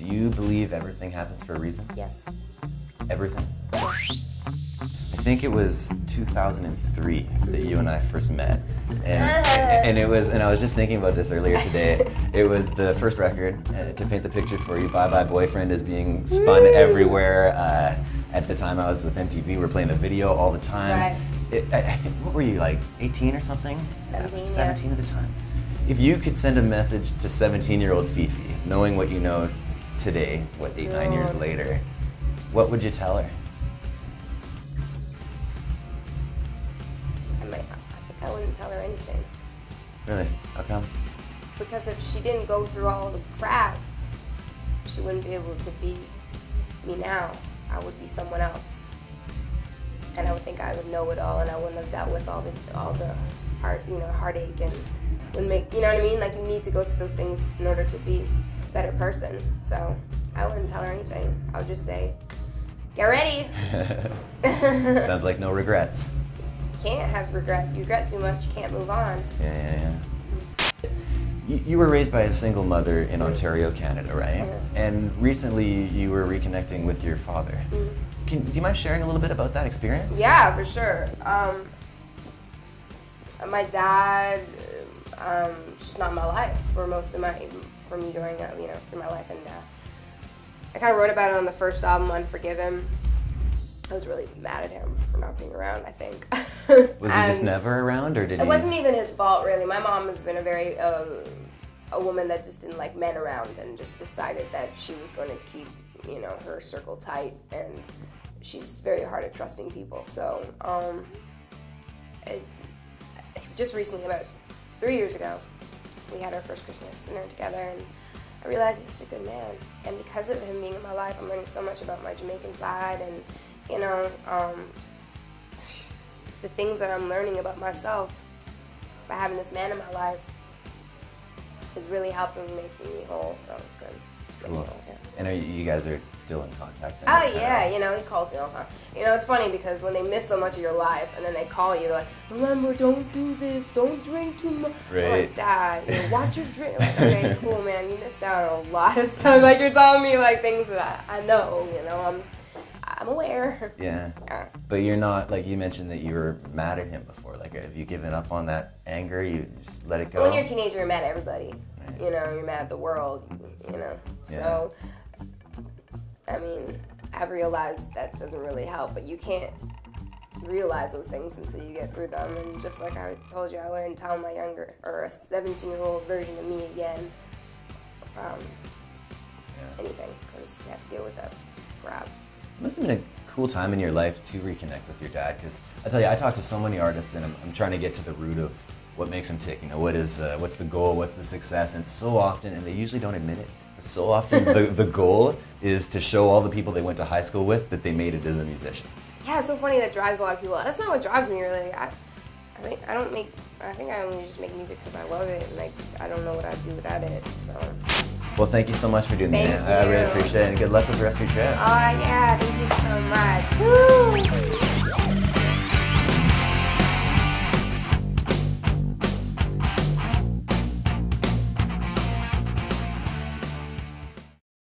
you believe everything happens for a reason? Yes. Everything? I think it was 2003 that you and I first met, and it was, and I was just thinking about this earlier today. It was the first record, To Paint the Picture for You. Bye Bye Boyfriend is being spun everywhere. At the time I was with MTV, we were playing the video all the time. Right. I think, what were you, like 18 or something? 17, 17 at the time. If you could send a message to 17-year-old Fefe, knowing what you know today, what, 8-9 years later, what would you tell her? I wouldn't tell her anything. Really? How come? Because if she didn't go through all the crap, she wouldn't be able to be me now. I would be someone else. And I would think I would know it all, and I wouldn't have dealt with all the heartache, and wouldn't make, you know what I mean? Like, you need to go through those things in order to be a better person. So I wouldn't tell her anything. I would just say, get ready. Sounds like no regrets. Can't have regrets. You regret too much, you can't move on. Yeah. You were raised by a single mother in Ontario, Canada, right? And recently you were reconnecting with your father. Do you mind sharing a little bit about that experience? Yeah, for sure. My dad, just not in my life for me growing up, through my life. And I kind of wrote about it on the first album, Unforgive Him. I was really mad at him for not being around, I think. Was he just never around, or did he? It wasn't even his fault, really. My mom has been a very, a woman that just didn't like men around, and just decided that she was going to keep, her circle tight, and she's very hard at trusting people. So, just recently, about 3 years ago, we had our first Christmas dinner together, and I realized he's such a good man. And because of him being in my life, I'm learning so much about my Jamaican side, and the things that I'm learning about myself by having this man in my life is really helping make me whole, so it's good. It's making me whole, yeah. And you guys are still in contact? Oh yeah, he calls me all the time. It's funny because when they miss so much of your life and then they call you, they're like, remember, don't do this, don't drink too much. Right. I'm like, Dad, watch your drink. Like, okay, cool, man, you missed out on a lot of stuff. Like, you're telling me like things that I know, I'm aware. Yeah. But you're not, like, you mentioned that you were mad at him before. Like, have you given up on that anger? You just let it go? When you're a teenager, you're mad at everybody. Right. You're mad at the world, So, I mean, I've realized that doesn't really help, but you can't realize those things until you get through them. And just like I told you, I wouldn't tell my younger, or a 17-year-old version of me again, anything, because you have to deal with that crap. It must have been a cool time in your life to reconnect with your dad, because I tell you, I talk to so many artists, and I'm trying to get to the root of what makes them tick. What's the goal, what's the success, and so often, and they usually don't admit it, but so often the goal is to show all the people they went to high school with that they made it as a musician. Yeah, it's so funny. That drives a lot of people. That's not what drives me, really. I think I only just make music because I love it, and I don't know what I'd do without it. So. Well, thank you so much for doing that. Thank you. I really appreciate it, and good luck with the rest of your trip. Yeah, thank you so much.